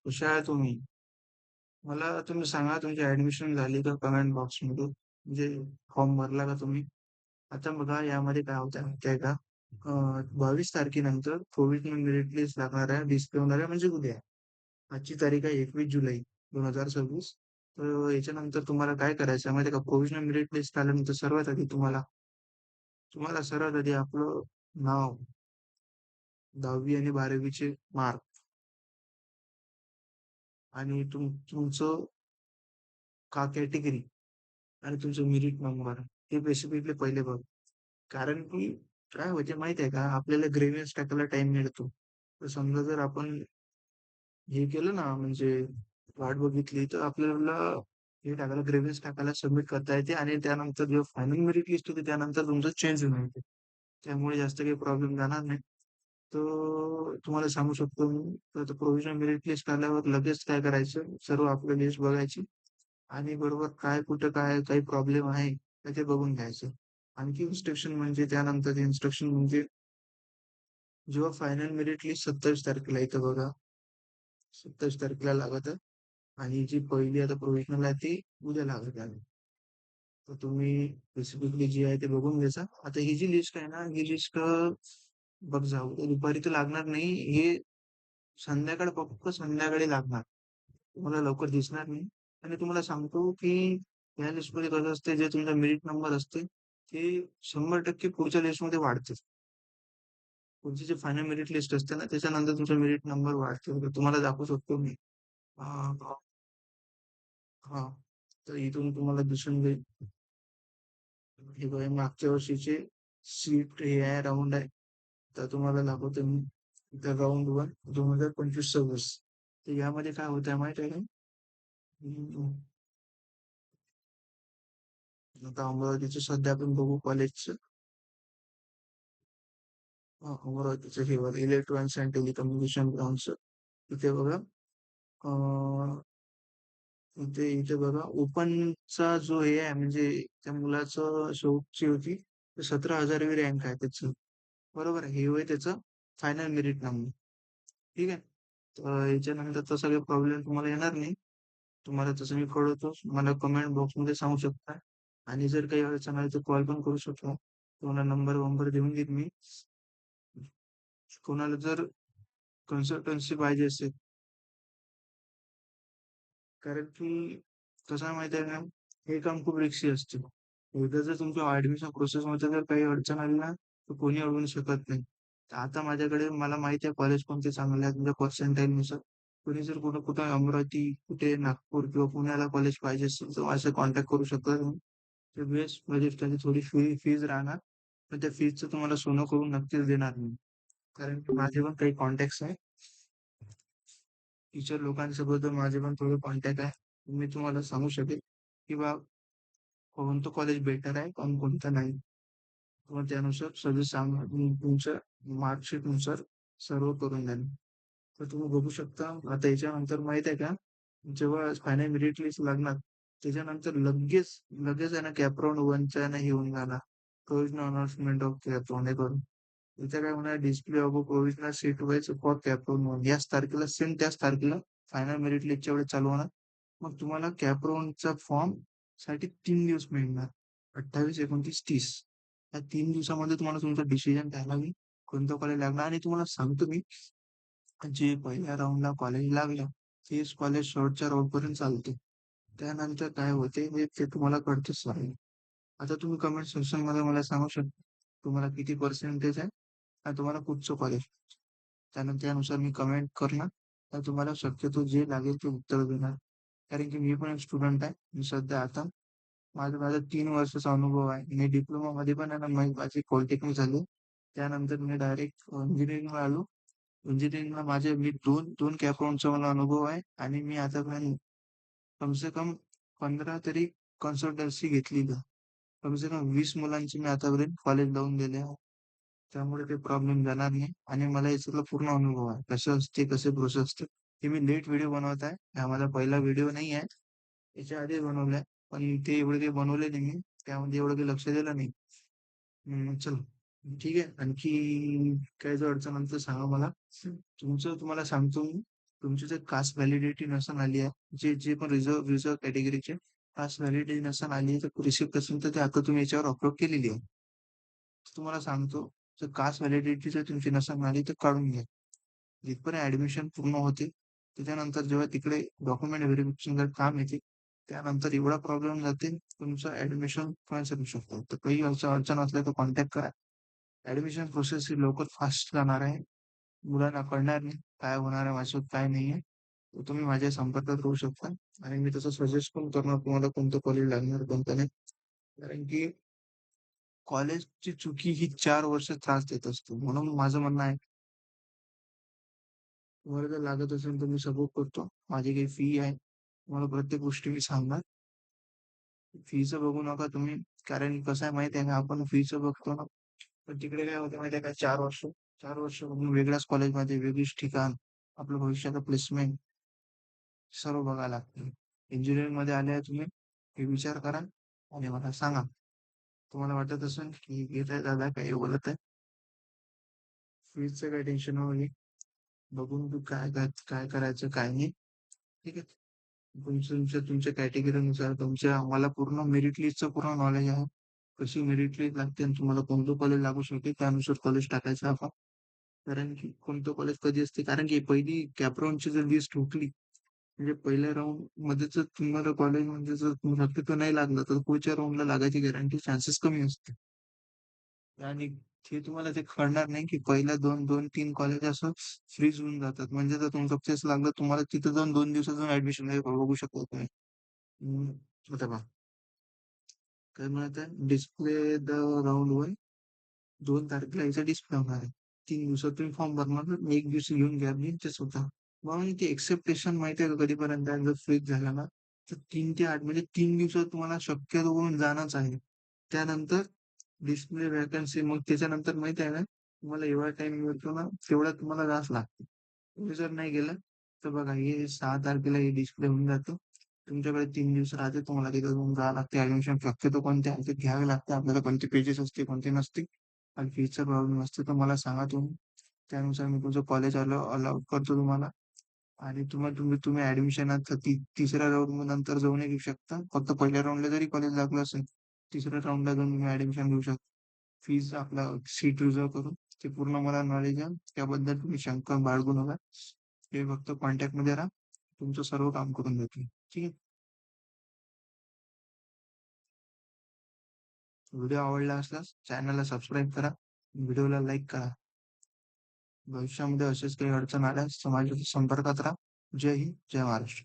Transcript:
कशा आहे तुम्ही? मला तुम्ही सांगा तुमची ऍडमिशन झाली का कमेंट बॉक्समध्ये? म्हणजे फॉर्म भरला का तुम्ही? आता बघा यामध्ये काय होतं माहिती आहे का? 22 तारखेनंतर प्रोव्हिजनल मेरिट लिस्ट लागणार आहे, डिस्प्ले होणार आहे म्हणजे उद्या. आजची तारीख आहे 21 जुलै 2026. तर याच्यानंतर तुम्हाला काय करायचं आहे माहिती आहे का? प्रोव्हिजनल मेरिट लिस्ट आल्यानंतर सर्वात आधी तुम्हाला तुम्हाला सर्वात आधी आपलं नाव, 10वी आणि 12वीचे मार्क आणि तुमचं का कॅटेगरी आणि तुमचं मेरिट नंबर हे बेसिकली पहिले बघ. कारण की काय होते माहिती आहे का, आपल्याला ग्रेव्हियन्स टाकायला टाइम मिळतो. तर समजा जर आपण हे केलं ना, म्हणजे वाट बघितली, तर आपल्याला हे टाकायला ग्रेव्हियन्स टाकायला सबमिट करता येते आणि त्यानंतर जेव्हा फायनल मेरिट लिस्ट होते त्यानंतर तुमचं चेंज होऊन येते. त्यामुळे जास्त काही प्रॉब्लेम जाणार नाही. तर तुम्हाला सांगू शकतो मी, तर प्रोव्हिजनल मेरिट लिस्ट आल्यावर लगेच काय करायचं, सर्व आपलं लिस्ट बघायची आणि बरोबर काय कुठं काय काही प्रॉब्लेम आहे तर ते बघून घ्यायचं. आणखी इन्स्ट्रक्शन म्हणजे जेव्हा फायनल मेरिट लिस्ट 27 तारखेला येतं बघा, 27 तारखेला लागत आणि जी पहिली आता प्रोव्हिजनल आहे ती उद्या लागत आहे. तर तुम्ही स्पेसिफिकली जी आहे ते बघून घ्यायचा. आता ही जी लिस्ट आहे ना, ही लिस्ट बघ जाऊ दुपारी तर लागणार नाही. हे फक्त संध्याकाळी लागणार. तुम्हाला लवकर दिसणार नाही. आणि तुम्हाला सांगतो की या लिस्टमध्ये कसं असते, जे तुमचा मेरिट नंबर असते ते 100% पुढच्या लिस्टमध्ये वाढते. पुढची जी फायनल मेरिट लिस्ट असते ना, त्याच्यानंतर तुमचा मेरिट नंबर वाढतो. तर तुम्हाला दाखवू शकतो मी. हा, हा. तर इथून तुम्हाला दिसून जाईल. हे बघा मागच्या वर्षीचे सीट हे आहे, राऊंड आहे. तर तुम्हाला दाखवतो मी. इथं राऊंड 1 2025-26. तर यामध्ये काय होत आहे माहिती आहे का? हम्म, आता अमरावतीचं सध्या आपण बघू कॉलेजचं. अमरावतीचं हे बघा इलेक्ट्रॉनिक्स अँड टेलिकम्युनिकेशन ब्रांच. इथे बघा इथे इथे बघा ओपनचा जो हे आहे म्हणजे त्या मुलाचं शेवटची होती 17,000वी रँक आहे त्याचं. बरोबर आहे. हे होय त्याचं फायनल मेरिट नंबर. ठीक आहे. तर याच्यानंतर तसा काही प्रॉब्लेम तुम्हाला येणार नाही. तुम्हाला तसं मी कळवतो. मला कमेंट बॉक्समध्ये सांगू शकता आणि जर काही अडचण आली तर कॉल पण करू शकता. तुम्हाला नंबर वंबर देऊन देईन मी. कोणाला जर कन्सल्टन्सी पाहिजे असेल, कारण की कसं आहे माहिती आहे का, हे काम खूप रिस्की असते. एकदा जर तुमच्या ऍडमिशन प्रोसेसमध्ये जर काही अडचण आली ना, तर कोणी अडवू शकत नाही. तर आता माझ्याकडे मला माहिती आहे कॉलेज कोणते चांगले आहेत तुमच्या पर्सेंटाईलनुसार. कोणी जर कुठं कुठं अमरावती, कुठे नागपूर किंवा पुण्याला कॉलेज पाहिजे असेल तर माझ्याशी कॉन्टॅक्ट करू शकता तुम्ही. ते बेस्ट म्हणजे त्याची थोडी फीज राहणार, पण त्या फीजचं तुम्हाला सोनं करून नक्कीच देणार मी. कारण की माझे पण काही कॉन्टॅक्ट्स आहे. टीचर लोकांसोबत माझे पण थोडे कॉन्टॅक्ट आहे. मी तुम्हाला सांगू शकेल की बा कोणतं कॉलेज बेटर आहे आणि कोणतं नाही. मग त्यानुसार सजेस्ट सांगा तुमच्या मार्कशीटनुसार सर्व करून द्याल. तर तुम्ही बघू शकता. आता याच्यानंतर माहित आहे का, जेव्हा फायनल मेरिट लिस्ट लागणार त्याच्यानंतर लगेच लगेच आहे ना कॅपराऊंड वनच्या आहे ना हे होऊन जाणार. प्रोविजनल अनाउन्समेंट ऑफ कॅपराऊंड हे करून इथे काय होणार, display of provisional seat wise for कॅपराऊंड one याच तारखेला सेम त्याच तारखेला फायनल मेरिट लिस्टच्या वेळेस चालू होणार. मग तुम्हाला कॅपराऊंडचा फॉर्म साठी 3 दिवस मिळणार. 28, 29, 30 या 3 दिवसामध्ये तुम्हाला तुमचं डिसिजन घ्यायला हवी कोणतं कॉलेज लागणार. आणि तुम्हाला सांगतो मी, जे पहिल्या राऊंडला कॉलेज लागलं तेच कॉलेज शेवटच्या राऊंड पर्यंत चालते. त्यानंतर काय होते हे ते तुम्हाला कळतेच आहे. आता तुम्ही कमेंट सेक्शन मध्ये मला सांगू शकता तुम्हाला किती पर्सेंटेज आहे आणि तुम्हाला कुठचं कॉलेज. त्यानंतर त्यानुसार मी कमेंट करणार तर तुम्हाला शक्यतो जे लागेल ते उत्तर देणार. कारण की मी पण एक स्टुडंट आहे. मी सध्या आता माझा माझा 3 वर्षाचा अनुभव आहे. मी डिप्लोमा मध्ये पण आहे ना, माझी पॉलिटेक्निक झाली. त्यानंतर मी डायरेक्ट इंजिनिअरिंगला आलो. इंजिनिअरिंगला माझे मी दोन दोन कॅपराऊंडचा मला अनुभव आहे आणि मी आता पण कम से कम 15 तरी कन्सल्टन्सी घेतली. कम से कम 20 मुलांची मी आतापर्यंत कॉलेज लावून दिले आहे. त्यामुळे काही प्रॉब्लेम जाणार नाही आणि मला याच्यातला पूर्ण अनुभव आहे. कसं असते, कसे प्रोसेस असते. हे मी लेट व्हिडिओ बनवत आहे. हा माझा पहिला व्हिडिओ नाही आहे. याच्या आधी बनवलाय. पण ते एवढे काही बनवले नाही मी. त्यामध्ये एवढं काही लक्ष दिलं नाही. चला. ठीक आहे. आणखी काही जर अडचण असेल तर सांगा मला. तुम्हाला सांगतो मी. तुमची जर कास्ट व्हॅलिडिटी नसन आली आहे, जे पण रिझर्व्ह कॅटेगरीचे कास्ट व्हॅलिडिटी नसन आली आहे, तर रिसिप्ट असेल तर ते आता तुम्ही याच्यावर अपलोड केलेली आहे. तुम्हाला सांगतो, जर कास्ट व्हॅलिडिटी जर तुमची नसेल आली तर काढून घ्या. जिथपर्यंत ऍडमिशन पूर्ण होते, त्याच्यानंतर जेव्हा तिकडे डॉक्युमेंट व्हेरिफिकेशन जर काम येते, त्यानंतर एवढा प्रॉब्लेम जाते, तुमचं ऍडमिशन कॅन्सल होऊ शकतं. तर काही अडचण असल्या तर कॉन्टॅक्ट करा. ऍडमिशन प्रोसेस ही लवकर फास्ट जाणार आहे. मुलांना कळणार नाही काय होणार आहे माझ्यासोबत काय नाही आहे. तर तुम्ही माझ्या संपर्कात राहू शकता आणि मी तसं सजेस्ट पण करणार तुम्हाला कोणतं कॉलेज लागणार कोणतं नाही. कारण की कॉलेजची चुकी ही 4 वर्ष त्रास देत असतो. म्हणून माझं म्हणणं आहे, तुम्हाला जर लागत असेल तर मी सपोर्ट करतो. माझी काही फी आहे. तुम्हाला प्रत्येक गोष्टी मी सांगणार. फीचं बघू नका तुम्ही. कारण कसं आहे माहिती आहे का, आपण फीचं बघतो ना, पण तिकडे काय होतं माहिती आहे का, 4 वर्ष बघून वेगळ्याच कॉलेजमध्ये वेगळीच ठिकाण, आपलं भविष्याचं प्लेसमेंट सर्व बघायला लागतं. इंजिनिअरिंग मध्ये आले तुम्ही, हे विचार करा आणि मला सांगा. तुम्हाला वाटत असेल की घेत आहे दादा काही बोलत आहे, फीजचं काही टेन्शन वगैरे बघून तू काय काय काय करायचं काय नाही. ठीक आहे. तुमच्या कॅटेगरीनुसार तुमच्या आम्हाला पूर्ण मेरिट लिस्टचं पूर्ण नॉलेज आहे. कशी मेरिट लिस्ट लागते आणि तुम्हाला कोणतं कॉलेज लागू शकते त्यानुसार कॉलेज टाकायचं आपण. कारण की कोणतं कॉलेज कधी असते, कारण की पहिली कॅपराऊंडची जर लिस्ट हुकली, म्हणजे पहिल्या राऊंड मध्ये जर तुम्हाला कॉलेज म्हणजे जर शक्यतो नाही लागलं तर पुढच्या राऊंडला लागायची गॅरंटी चान्सेस कमी असते. आणि ते तुम्हाला ते कळणार नाही की पहिल्या दोन दोन तीन कॉलेज असं फ्रीज होऊन जातात. म्हणजे जर तुमचं सक्सेस लागलं तुम्हाला तिथं जाऊन 2 दिवसात जाऊन ऍडमिशन बघू शकतो तुम्ही. आता पहा काय म्हणत आहे, डिस्प्ले द राऊंड वन 2 तारखेला याचा डिस्प्ले होणार आहे. 3 दिवसात तुम्ही फॉर्म भरणार, एक दिवस घेऊन घ्या तेच होता. मग ते एक्सेप्टेशन माहिती आहे का कधीपर्यंत जर फ्रीज झाला ना, तर 3 ते 8 म्हणजे 3 दिवसात तुम्हाला शक्यतो करून जाणंच आहे. त्यानंतर डिस्प्ले वॅकन्सी, मग त्याच्यानंतर माहिती आहे ना, तुम्हाला एवढा टाइम मिळतो ना तेवढा तुम्हाला जास्त लागतो. तुम्ही जर नाही गेलं तर बघा हे 6 तारखेला हे डिस्प्ले होऊन जातं. तुमच्याकडे 3 दिवस राहते, तुम्हाला तिथे जाऊन जावं लागते. ऍडमिशन शक्यतो कोणते आहे ते घ्यावे लागते आपल्याला, कोणते पेजेस असते कोणते नसते. आणि फीचा प्रॉब्लेम असतो तर मला सांगा तुम्ही, त्यानुसार मी तुमचं कॉलेज अलाउड करतो तुम्हाला. आणि तुम्ही ऍडमिशन तिसऱ्या राऊंड नंतर जाऊन घेऊ शकता. फक्त पहिल्या राऊंडला जरी कॉलेज लागलं असेल, तिसऱ्या राऊंडला जाऊन तुम्ही ऍडमिशन घेऊ शकता. फीज आपला सीट रिझर्व करून ते पूर्ण मला नॉलेज आहे, त्याबद्दल तुम्ही शंका बाळगू नका. ते फक्त कॉन्टॅक्ट मध्ये राहा, तुमचं सर्व काम करून देतो. ठीक आहे. व्हिडिओ आवडला असल्यास चॅनलला सबस्क्राईब करा, व्हिडिओला लाईक करा. भविष्यामध्ये असेच काही अडचण आल्यास समाजाच्या संपर्कात राहा. जय हिंद, जय महाराष्ट्र.